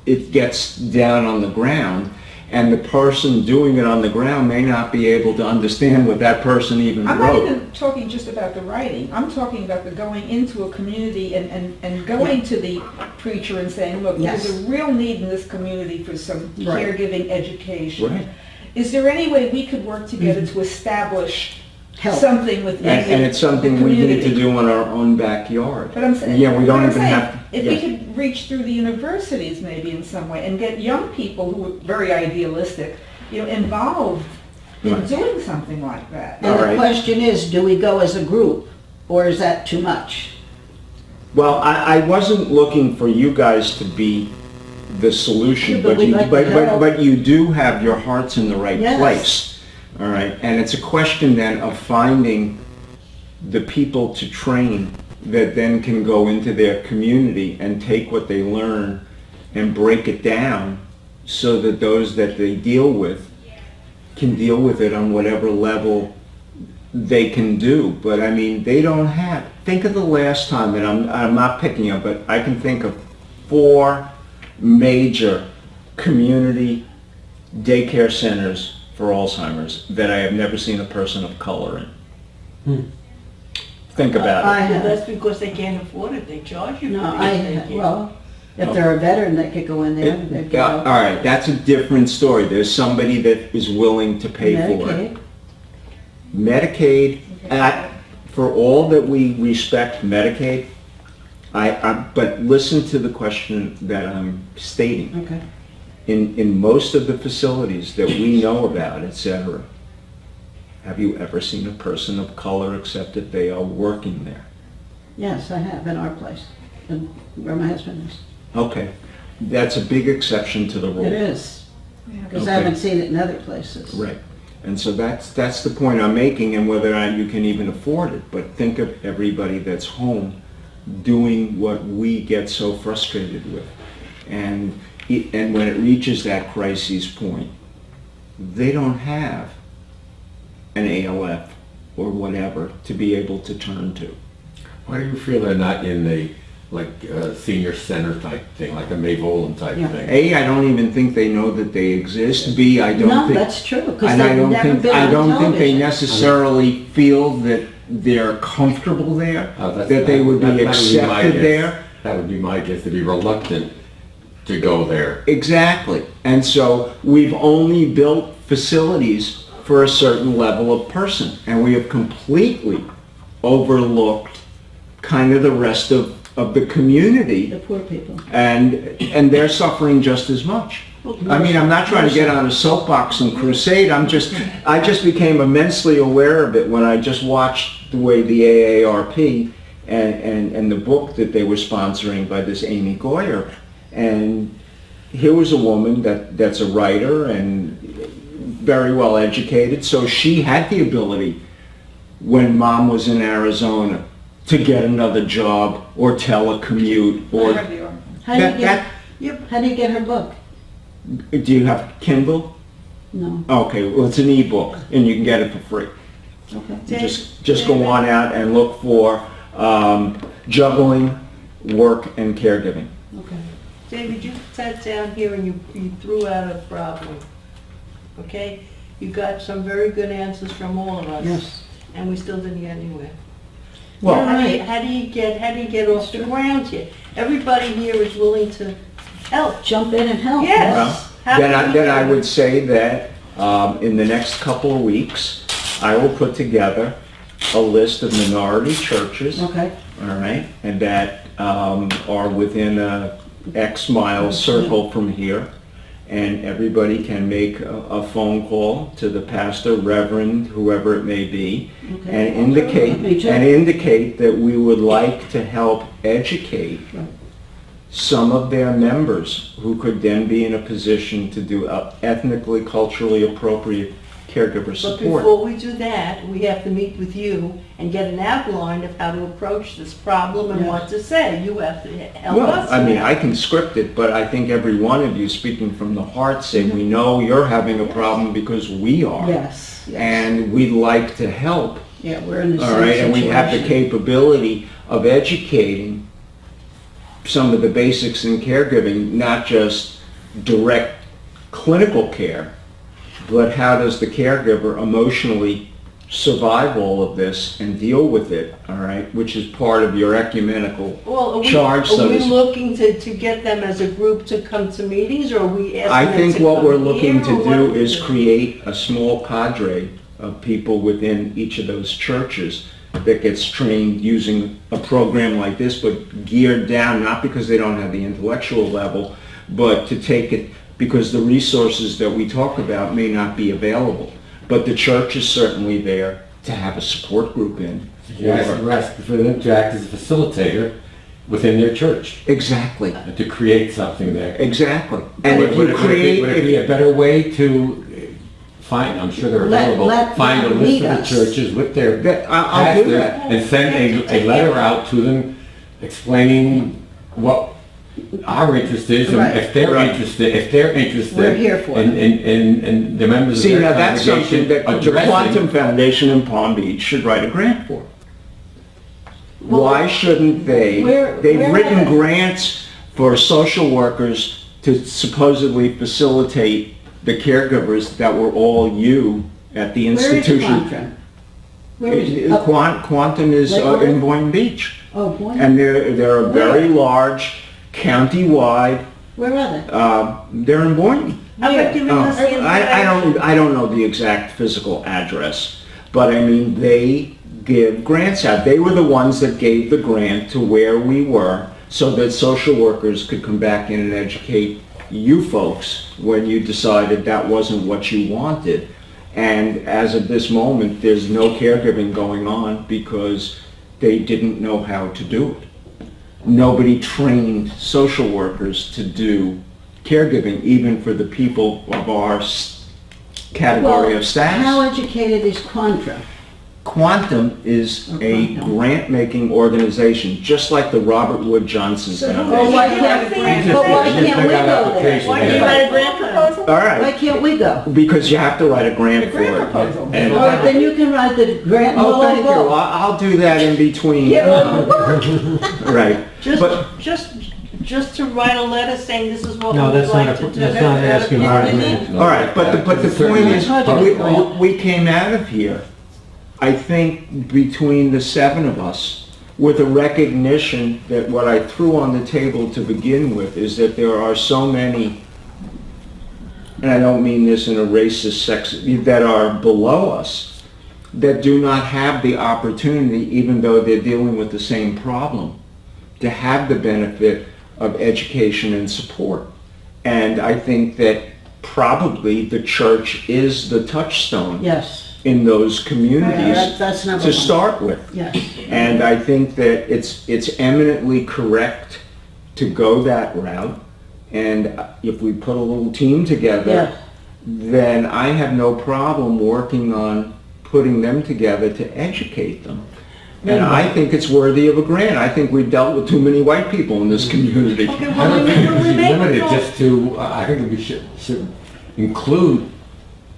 it gets down on the ground, and the person doing it on the ground may not be able to understand what that person even I'm not wrote. even talking just about the writing, I'm talking about the going into a community and going to the preacher and saying, look, Yes. there's a real need in this community for some Right. caregiving education. Right. Is there any way we could work together to establish Help. something within And it's something the we need community? to do in our own backyard. But I'm saying, Yeah, we don't but I'm even saying, have. if yes. we could reach through the universities maybe in some way and get young people who are very idealistic, involved in Right. doing something like that. And All the right. question is, do we go as a group, or is that too much? Well, I wasn't looking for you guys to be the solution, Yeah, but we'd like to help. but you do have your hearts in the right Yes. place. All right, and it's a question then of finding the people to train that then can go into their community and take what they learn and break it down so that those that they deal with can deal with it on whatever level they can do. But I mean, they don't have, think of the last time, and I'm not picking up, but I can think of 4 major community daycare centers for Alzheimer's that I have never seen a person of color in. Think about I it. Well, have. that's because they can't afford it, they charge you No, for I, it. well, if they're a veteran, they could go in there. They could Yeah, go- all right, that's a different story. There's somebody that is willing to pay for it. Medicaid. Medicaid, for all that we respect Medicaid, but listen to the question that I'm stating. Okay. In most of the facilities that we know about, et cetera, have you ever seen a person of color except that they are working there? Yes, I have, in our place, and where my husband is. Okay, that's a big exception to the rule. It is, because I Okay. haven't seen it in other places. Right. And so that's the point I'm making, and whether or not you can even afford it. But think of everybody that's home doing what we get so frustrated with. And when it reaches that crisis point, they don't have an ALF or whatever to be able to turn to. Why do you feel they're not in the, senior center type thing, like a Mayvolan type Yeah. thing? A, I don't even think they know that they exist. B, I don't No, think... that's true, because And I they've don't never think, been I on don't think they television. necessarily feel that they're comfortable there, that they would be my accepted guess. there. That would be my guess, to be reluctant to go there. Exactly. And so we've only built facilities for a certain level of person, and we have completely overlooked kind of the rest of the community, The poor people. and they're suffering just as much. I mean, I'm not trying to get on a soapbox and crusade. I just became immensely aware of it when I just watched the way the AARP and the book that they were sponsoring by this Amy Goyer. And here was a woman that's a writer and very well educated, so she had the ability when mom was in Arizona to get another job or telecommute or... How do you That- get, how do you get her book? Do you have Kindle? No, Okay, well, it's an ebook, and you can get it for free. okay. Just go on out and look for juggling, work, and caregiving. Okay. David, you sat down here and you threw out a problem, okay? You got some very good answers from all of us. Yes. And we still didn't get anywhere. Well, How do you get off the ground here? Everybody here is willing to help. Jump in and help. Yes. well, How then do we I do would it? say that in the next couple of weeks, I will put together a list of minority churches, all Okay. right, and that are within a X mile circle from here. And everybody can make a phone call to the pastor, reverend, whoever it may be, Okay. and Me too. indicate that we would like to help educate Right. some of their members who could then be in a position to do ethnically, culturally appropriate caregiver But support. before we do that, we have to meet with you and get an outline of how to approach this problem and Yeah. what to say. You have to help Well, us. I mean, I can script it, but I think every one of you, speaking from the heart, say, we know you're having a problem because we are. Yes, yes. And we'd like to help. Yeah, we're in the same All right, and we have the situation. capability of educating some of the basics in caregiving, not just direct clinical care, but how does the caregiver emotionally survive all of this and deal with it, all right, which is part of your ecumenical Well, charge. are So we to looking to get them as a group to come to meetings, or are we asking I them think to what come we're looking here, to or what do are we is doing? create a small cadre of people within each of those churches that gets trained using a program like this, but geared down, not because they don't have the intellectual level, but to take it, because the resources that we talk about may not be available. But the church is certainly there to have a support group in. You're asking for them to act as a facilitator within their church, Exactly, and to create something there. exactly. And if Would you it be create, a better way to find, I'm sure they're Let- available, let find a them list meet of the us. churches with their I'll do pastors that. and send a letter out to them explaining what our interest is, and Right. if they're interested. We're here for And the members of See, their now that's something congregation that the addressing. Quantum Foundation in Palm Beach should write a grant for. Why shouldn't they? Where They've are written they? grants for social workers to supposedly facilitate the caregivers that were all you at the Where is institution. Quantum? Where is it? Oh, Quantum is Lakewood? in Boynton Beach. oh, boy. And they're a very large, county-wide, Where are they? they're in Boynton. How about giving us the information? I don't know the exact physical address, but I mean, they give grants out. They were the ones that gave the grant to where we were so that social workers could come back in and educate you folks when you decided that wasn't what you wanted. And as of this moment, there's no caregiving going on because they didn't know how to do it. Nobody trained social workers to do caregiving, even for the people of our category Well, of status. how educated is Quantum? Quantum is a grant-making organization, just like the Robert Wood Johnson So who- Well, Foundation. why can't, but why Just can't pick we out go there? applications. Why do you write a grant proposal? All Why right, can't we go? because you have to write a grant The for grant it. proposal. And- All right, then you can write the grant, and Oh, we'll thank you. all go. I'll do that in between. Right. But Just to write a letter saying this is what No, we would that's not like a- to do. that's not asking You know for what I a mean? grant. all right, but the point is, Right. we came out of here, I think, between the seven of us, with a recognition that what I threw on the table to begin with is that there are so many, and I don't mean this in a racist sex, that are below us, that do not have the opportunity, even though they're dealing with the same problem, to have the benefit of education and support. And I think that probably the church is the touchstone Yes, in those yeah, communities that's number to one. start with. Yes. And I think that it's eminently correct to go that route. And if we put a little team Yeah, together, then I have no problem working on putting them together to educate them. And I think it's worthy of a grant. I think we've dealt with too many white people in this community. Okay, I well, don't think it we should be make a limited call. just to, I think we should include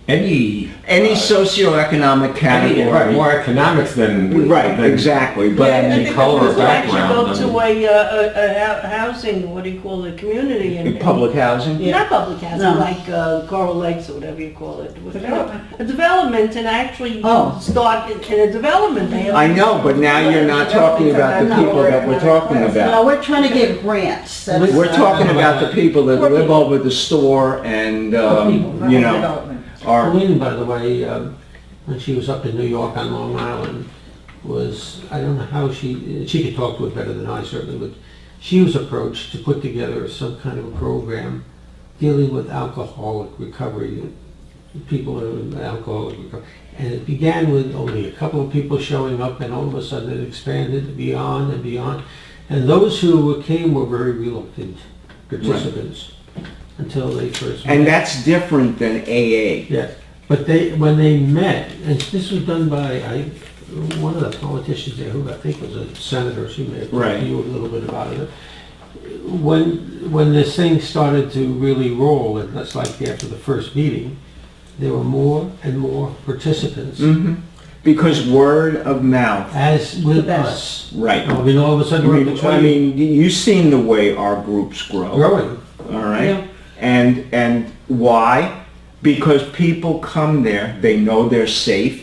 any. Any socioeconomic Right, category. more economics than. Right, than- exactly. But Yeah, I I mean, think color that's- We actually background. go to a housing, what do you call it, community and. public housing. Not public housing, No. like Coral Lakes or whatever you call it. Development. A development and actually Oh. start in a development. They have- I know, but now you're not talking about the people that we're talking no, about. we're trying to give grants. That's- We're talking about the people that live over the store and, you know, Development. are, Pauline, by the way, when she was up in New York on Long Island, was, I don't know how she could talk to it better than I certainly, but she was approached to put together some kind of a program dealing with alcoholic recovery, people in alcoholic recovery. And it began with only a couple of people showing up, and all of a sudden it expanded beyond and beyond. And those who came were very reluctant participants until they first met. and that's different than AA. Yes, but when they met, and this was done by, one of the politicians there, who I think was a senator, she may have talked Right. to you a little bit about it. When this thing started to really roll, and that's like after the first meeting, there were more and more participants, Because word of mouth, as with best. us. right. I mean, all of a sudden, we're up to 20 you've seen the way our groups grow. growing. All right? Yeah. And why? Because people come there, they know they're safe,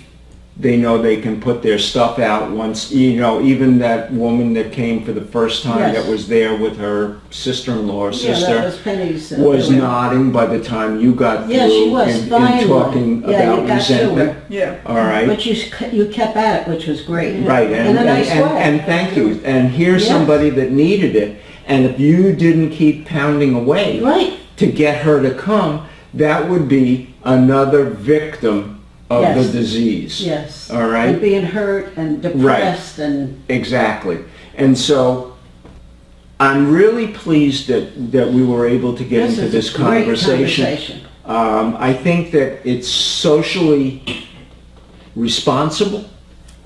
they know they can put their stuff out once, you know, even that woman that came for the first time Yes. that was there with her sister-in-law or Yeah, that sister was Penny's. was nodding by the time you got through Yeah, she was, in finally. talking Yeah, you about got to resentment. her. Yeah. All right? But you kept at it, which was great. Right, In a nice way. and thank you. And here's Yes. somebody that needed it. And if you didn't keep pounding away Right, to get her to come, that would be another victim of Yes. the disease. yes. All right? And being hurt and depressed and, Exactly. And so I'm really pleased that we were able to get this into is this a great conversation. conversation. I think that it's socially responsible,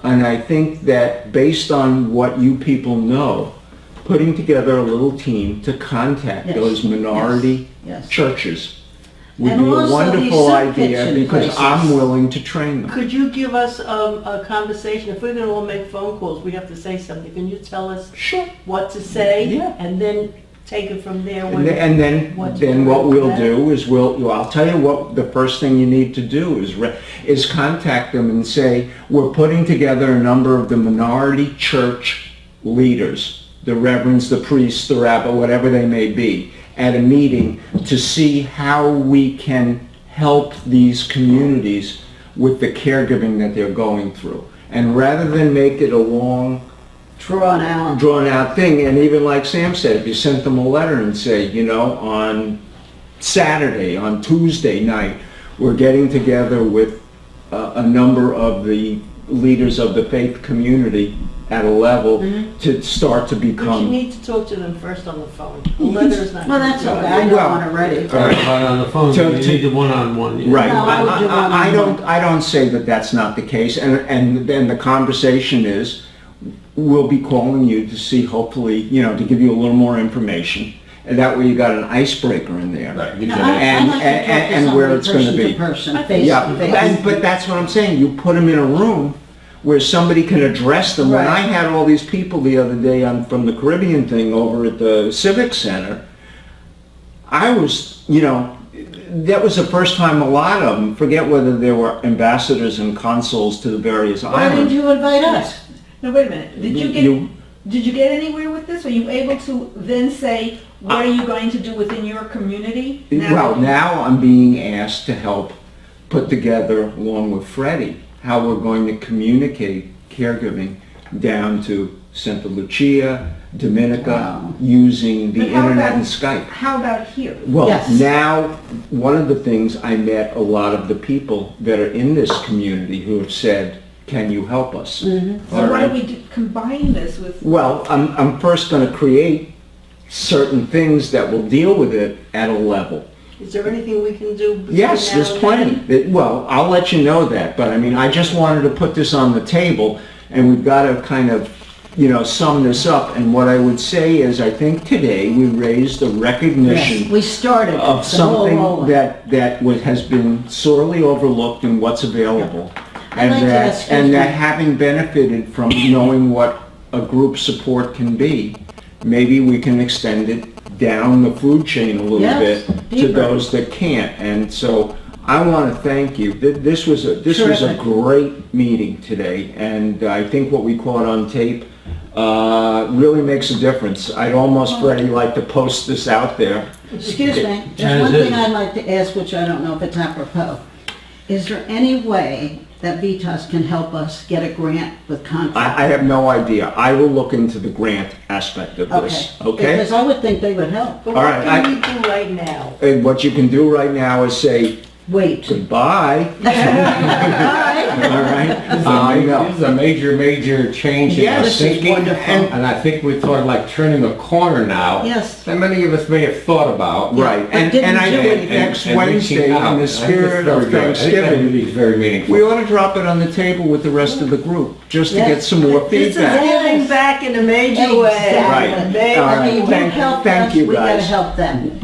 and I think that based on what you people know, putting together a little team to contact Yes. those minority Yes. churches would And be a also these wonderful soup idea, kitchen because places. I'm willing to train them. Could you give us a conversation? If we're gonna all make phone calls, we have to say something. Can you tell us Sure. what to say? Yeah. And then take it from there And when... then, and then, what to then do what with we'll that? do is I'll tell you what, the first thing you need to do is contact them and say, we're putting together a number of the minority church leaders, the reverends, the priests, the rabbi, whatever they may be, at a meeting to see how we can help these communities with the caregiving that they're going through. And rather than make it a long, Drawn out. drawn out thing, and even like Sam said, if you sent them a letter and say, you know, on Saturday, on Tuesday night, we're getting together with a number of the leaders of the faith community at a level to start to But you become. need to talk to them first on the phone. A letter is not... Well, that's gonna do okay, it. I know Well, one already. All right, but on the phone, To- you to- need the one-on-one. yeah. Right. No, I would do one-on-one. I don't say that that's not the case, and then the conversation is, we'll be calling you to see, hopefully, you know, to give you a little more information, and that way you got an icebreaker in there. Right, No, gives you I an- like to talk to and where somebody it's gonna person be. to person, I think- face Yeah, to but that's what I'm saying, you put them in a room where somebody can address them. When I Right. had all these people the other day from the Caribbean thing over at the Civic Center, I was, you know, that was the first time a lot of them, forget whether they were ambassadors and consuls to the various Why islands. did you invite us? Now, wait a minute, did you get anywhere with this? Are you able to then say, what are you going to do within your community? Well, now I'm being asked to help put together, along with Freddie, how we're going to communicate caregiving down to Santa Lucia, Dominica, Wow. using the But how internet about- and Skype. How about here? Well, Yes. now, one of the things, I met a lot of the people that are in this community who have said, can you help us? So All why right. don't we combine this with? Well, I'm first going to create certain things that will deal with it at a level. Is there anything we can do between Yes, now there's and plenty. then? Well, I'll let you know that, but I mean, I just wanted to put this on the table, and we've got to kind of, you know, sum this up. And what I would say is, I think today we raised the Yes, recognition we started it, of the ball something rolling. that has been sorely overlooked in what's available. I'd like to ask, excuse And that me. having benefited from knowing what a group support can be, maybe we can extend it down the food chain a little Yes, bit to deeper. those that can't. And so I want to thank you. This was a Terrific. great meeting today, and I think what we caught on tape really makes a difference. I'd almost, Freddie, like to post this out there. Excuse me, As there's one is. thing I'd like to ask, which I don't know if it's apropos. Is there any way that Vitas can help us get a grant with contract? I have no idea. I will look into the grant aspect of this, okay? Because I would think they would help. But All what right, can we do right now? And what you can do right now is say Wait. goodbye, All right. all right? This is a major change in our Yes, this is thinking, wonderful. and I think we're sort of like turning a corner now. Yes. That many of us may have thought about. Right, but and didn't I do think it. next and reaching Wednesday, out. in the I think that's spirit very of good. I think that Thanksgiving, really is very meaningful. we ought to drop it on the table with the rest of the group, just to Yes. get some more This is feedback. giving back in a major way. Exactly. A major All right. I mean, you Thank- helped thank us, you, we gotta guys. help them.